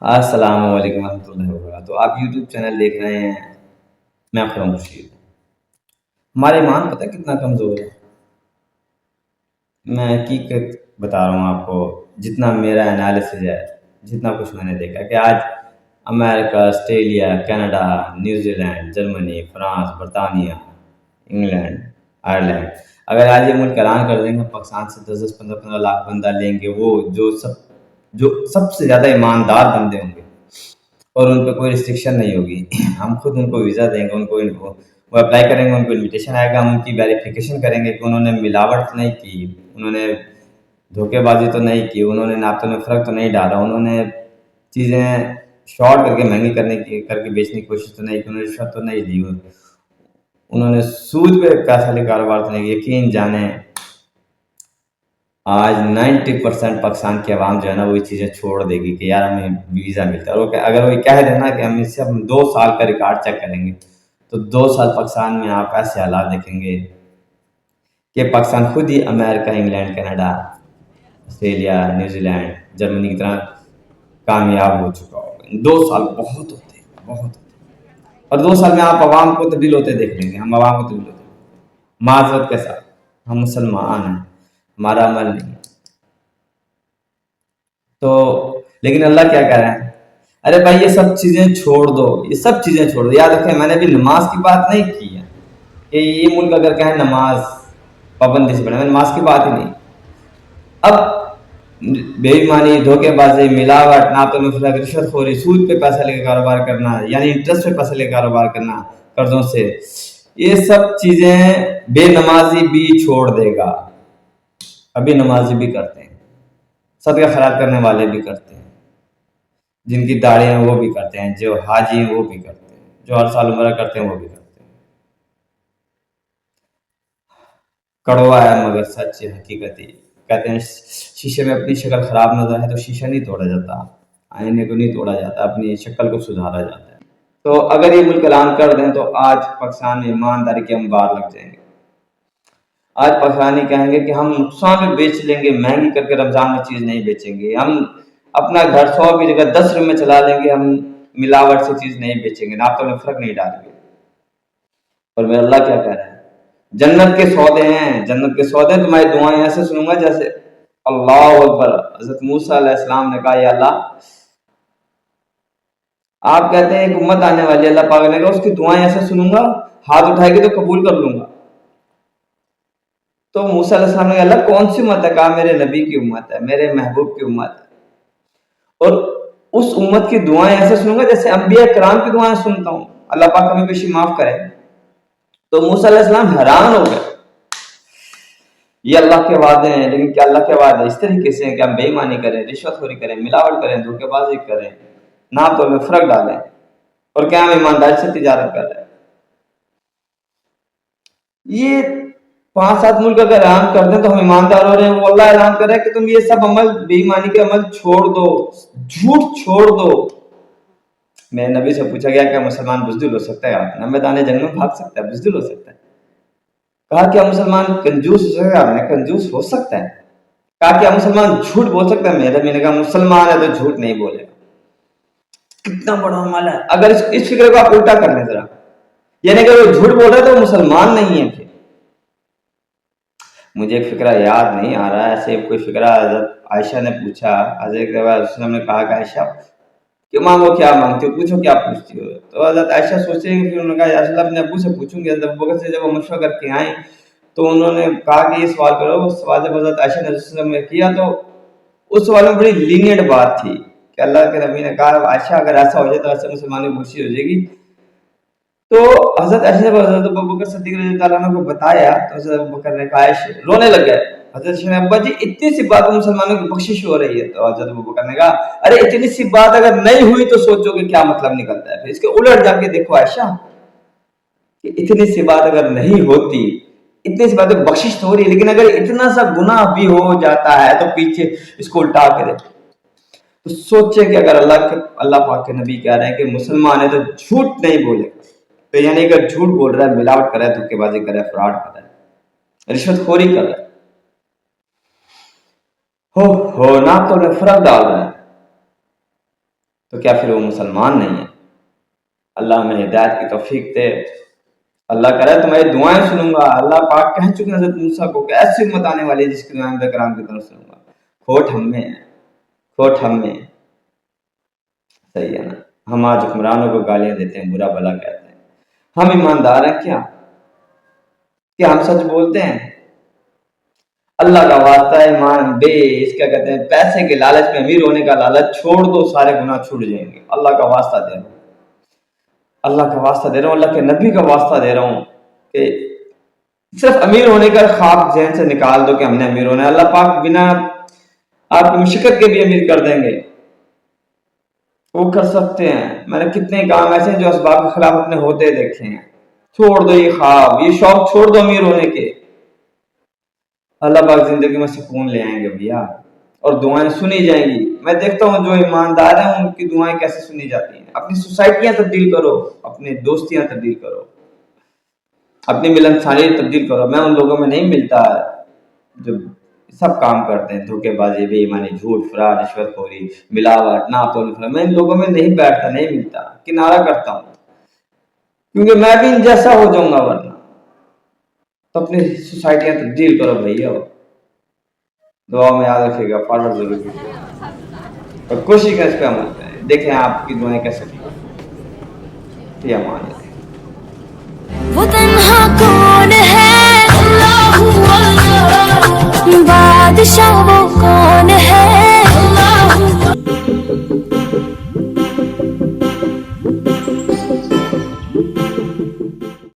السلام علیکم ورحمۃ اللہ وبرکاتہ. تو آپ یوٹیوب چینل دیکھ رہے ہیں. میں خرم خورشید. ہمارا ایمان پتہ ہے کتنا کمزور ہے. میں حقیقت بتا رہا ہوں آپ کو. جتنا میرا انالیسز ہے، جتنا کچھ میں نے دیکھا کہ آج امریکہ، آسٹریلیا، کینیڈا، نیوزی لینڈ، جرمنی، فرانس، برطانیہ، انگلینڈ، آئرلینڈ، اگر آج یہ ملک اعلان کر دیں گے پاکستان سے 10-15 لاکھ بندہ لیں گے، وہ جو سب سے زیادہ ایماندار بندے ہوں گے، اور ان پہ کوئی ریسٹرکشن نہیں ہوگی. ہم خود ان کو ویزا دیں گے، وہ اپلائی کریں گے، ان کو انویٹیشن آئے گا، ہم ان کی ویریفیکیشن کریں گے کہ انہوں نے ملاوٹ نہیں کی، انہوں نے دھوکے بازی تو نہیں کی، انہوں نے ناپتوں میں فرق تو نہیں ڈالا، انہوں نے چیزیں شارٹ کر کے مہنگی کر کے بیچنے کی کوشش تو نہیں کی، انہوں نے رشوت تو نہیں دی، انہوں نے سود پہ پیسہ لے کاروبار تو نہیں کیا. یقین جانیں آج 90% پاکستان کی عوام جو ہے نا وہ یہ چیزیں چھوڑ دے گی کہ یار ہمیں ویزا ملتا ہے. اور اگر وہ کہہ دینا کہ ہم اس سے 2 سال کا ریکارڈ چیک کریں گے، تو 2 سال پاکستان میں آپ ایسے حالات دیکھیں گے کہ پاکستان خود ہی امریکہ، انگلینڈ، کینیڈا، آسٹریلیا، نیوزی لینڈ، جرمنی کی طرح کامیاب ہو چکا ہوگا. 2 سال بہت ہوتے ہیں، بہت ہوتے ہیں. اور 2 سال میں آپ عوام کو تبدیل ہوتے دیکھ لیں گے. ہم عوام کو تبدیل ہوتے معذرت کے ساتھ، ہم مسلمان ہیں، ہمارا عمل نہیں. تو لیکن اللہ کیا کہہ رہے ہیں؟ ارے بھائی یہ سب چیزیں چھوڑ دو، یہ سب چیزیں چھوڑ دو. یاد رکھیں میں نے ابھی نماز کی بات نہیں کی ہے کہ یہ ملک اگر کہیں نماز پابندی سے پڑھے، میں نماز کی بات ہی نہیں. اب بے ایمانی، دھوکے بازی، ملاوٹ، ناپتوں میں فرق، رشوت خوری، سود پہ پیسہ لے کے کاروبار کرنا، یعنی انٹرسٹ پہ پیسہ لے کے کاروبار کرنا قرضوں سے، یہ سب چیزیں بے نمازی بھی چھوڑ دے گا. ابھی نمازی بھی کرتے ہیں، صدقہ خیرات کرنے والے بھی کرتے ہیں، جن کی داڑھی ہیں وہ بھی کرتے ہیں، جو حاجی ہیں وہ بھی کرتے ہیں، جو ہر سال عمرہ کرتے ہیں وہ بھی کرتے ہیں. کڑوا ہے مگر سچ ہے، حقیقت ہی. کہتے ہیں شیشے میں اپنی شکل خراب نظر ہے تو شیشہ نہیں توڑا جاتا، آئینے کو نہیں توڑا جاتا، اپنی شکل کو سدھارا جاتا ہے. تو اگر یہ ملک اعلان کر دیں تو آج پاکستان میں ایمانداری کے انبار لگ جائیں گے. آج پاکستانی کہیں گے کہ ہم نقصان میں بیچ لیں گے، مہنگی کر کے رمضان میں چیز نہیں بیچیں گے، ہم اپنا گھر 100 کی جگہ 10 روپے میں چلا لیں گے، ہم ملاوٹ سے چیز نہیں بیچیں گے، ناپتوں میں فرق نہیں ڈالیں گے. اور میرا اللہ کیا کہہ رہا ہے؟ جنت کے سودے ہیں، جنت کے سودے ہیں. تمہاری دعائیں ایسے سنوں گا جیسے اللہ اکبر. حضرت موسیٰ علیہ السلام نے کہا یا اللہ، آپ کہتے ہیں ایک امت آنے والی ہے، اللہ پاک نے کہا اس کی دعائیں ایسے سنوں گا، ہاتھ اٹھائے گی تو قبول کر لوں گا. تو موسیٰ علیہ السلام نے کہا اللہ کون سی امت ہے؟ کہا میرے نبی کی امت ہے، میرے محبوب کی امت ہے. اور اس امت کی دعائیں ایسے سنوں گا جیسے انبیاء کرام کی دعائیں سنتا ہوں. اللہ پاک ہمیں بیشی معاف کرے. تو موسیٰ علیہ السلام حیران ہو گئے. یہ اللہ کے وعدے ہیں، لیکن کیا اللہ کے وعدے اس طریقے سے ہیں کہ ہم بے ایمانی کریں، رشوت خوری کریں، ملاوٹ کریں، دھوکے بازی کریں، ناپتوں میں فرق ڈالیں، اور کیا ہم ایمانداری سے تجارت کر رہے ہیں؟ یہ 5-7 ملک اگر اعلان کر دیں تو ہم ایماندار ہو رہے ہیں. وہ اللہ اعلان کر رہا ہے کہ تم یہ سب عمل، بے ایمانی کے عمل چھوڑ دو، جھوٹ چھوڑ دو. میں نبی سے پوچھا گیا کیا مسلمان بزدل ہو سکتا ہے؟ آپ نے میدان جنگ میں بھاگ سکتا ہے، بزدل ہو سکتا ہے؟ کہا کیا مسلمان کنجوس ہو سکتا ہے؟ آپ نے کنجوس ہو سکتا ہے. کہا کیا مسلمان جھوٹ بول سکتا ہے؟ میں نے کہا مسلمان ہے تو جھوٹ نہیں بولے گا. کتنا بڑا عمل ہے. اگر اس فکر کو آپ الٹا کر لیں ذرا، یعنی کہ وہ جھوٹ بول رہا ہے تو وہ مسلمان نہیں ہے. پھر مجھے ایک فکرہ یاد نہیں آ رہا ہے، ایسے کوئی فکرہ حضرت عائشہ نے پوچھا، حضرت وسلم نے کہا کہ عائشہ کہ مانگو کیا مانگتی ہو، پوچھو کیا پوچھتی ہو. تو حضرت عائشہ سوچے کہ پھر انہوں نے کہا یا رسول اللہ اپنے ابو سے پوچھوں گی. حضرت ابوبکر سے جب وہ مشورہ کر کے آئیں تو انہوں نے کہا کہ یہ سوال کرو. اس سوال جب حضرت عائشہ نے رسول اللہ نے کیا تو اس سوال میں بڑی لینیٹ بات تھی کہ اللہ کے نبی نے کہا عائشہ اگر ایسا ہو جائے تو ایسے مسلمانوں کی خوشی ہو جائے گی. تو حضرت عائشہ نے حضرت ابوبکر صدیق رضی اللہ عنہ کو بتایا تو حضرت ابوبکر نے کہا عائشہ رونے لگ گئے. حضرت عائشہ نے ابا جی اتنی سی بات مسلمانوں کی بخشش ہو رہی ہے. تو حضرت ابوبکر نے کہا ارے اتنی سی بات اگر نہیں ہوئی تو سوچو کہ کیا مطلب نکلتا ہے. پھر اس کے الٹ جا کے دیکھو عائشہ کہ اتنی سی بات اگر نہیں ہوتی، اتنی سی بات بخشش تو ہو رہی ہے، لیکن اگر اتنا سا گناہ بھی ہو جاتا ہے تو پیچھے اس کو الٹا کرے. تو سوچیں کہ اگر اللہ پاک کے نبی کہہ رہے ہیں کہ مسلمان ہے تو جھوٹ نہیں بولے گا، تو یعنی اگر جھوٹ بول رہا ہے، ملاوٹ کر رہا ہے، دھوکے بازی کر رہا ہے، فراڈ کر رہا ہے، رشوت خوری کر رہا ہے، ہو نہ تو میں فرق ڈال رہا ہے، تو کیا پھر وہ مسلمان نہیں ہے؟ اللہ ہمیں ہدایت کی توفیق دے. اللہ کرے تمہاری دعائیں سنوں گا. اللہ پاک کہہ چکے ہیں حضرت موسیٰ کو کہ ایسی امت آنے والی ہے جس کی دعائیں میں کرام کی طرف سنوں گا. کھوٹ ہم میں ہے، کھوٹ ہم میں ہے. صحیح ہے نا؟ ہم آج حکمرانوں کو گالیاں دیتے ہیں، برا بھلا کہتے ہیں. ہم ایماندار ہیں کیا ہم سچ بولتے ہیں؟ اللہ کا واسطہ ہے ایمان بے اس کیا کہتے ہیں پیسے کے لالچ میں امیر ہونے کا لالچ چھوڑ دو، سارے گناہ چھوٹ جائیں گے. اللہ کا واسطہ دے رہا ہوں، اللہ کا واسطہ دے رہا ہوں، اللہ کے نبی کا واسطہ دے رہا ہوں کہ صرف امیر ہونے کا خواب ذہن سے نکال دو کہ ہم نے امیر ہونا ہے. اللہ پاک بنا آپ کی مشقت کے بھی امیر کر دیں گے، وہ کر سکتے ہیں. میں نے کتنے کام ایسے ہیں جو اسباب کے خلاف اپنے ہوتے دیکھے ہیں. چھوڑ دو یہ خواب، یہ شوق چھوڑ دو امیر ہونے کے. اللہ پاک زندگی میں سکون لے آئیں گے بھیا، اور دعائیں سنی جائیں گی. میں دیکھتا ہوں جو ایماندار ہیں ان کی دعائیں کیسے سنی جاتی ہیں. اپنی سوسائٹیاں تبدیل کرو، اپنی دوستیاں تبدیل کرو، اپنی ملن ساریت تبدیل کرو. میں ان لوگوں میں نہیں ملتا جو سب کام کرتے ہیں، دھوکے بازی، بے ایمانی، جھوٹ، فراڈ، رشوت خوری، ملاوٹ، ناپتول. میں ان لوگوں میں نہیں بیٹھتا، نہیں ملتا، کنارہ کرتا ہوں، کیونکہ میں بھی ان جیسا ہو جاؤں گا ورنہ. تو اپنی سوسائٹیاں تبدیل کرو بھیا. دعا میں یاد رکھے گا، فارورڈ ضرور کیجیے گا اور کوشش کریں اس پہ عمل کریں. دیکھیں آپ کی دعائیں کیسے کی. امان. وہ تنہا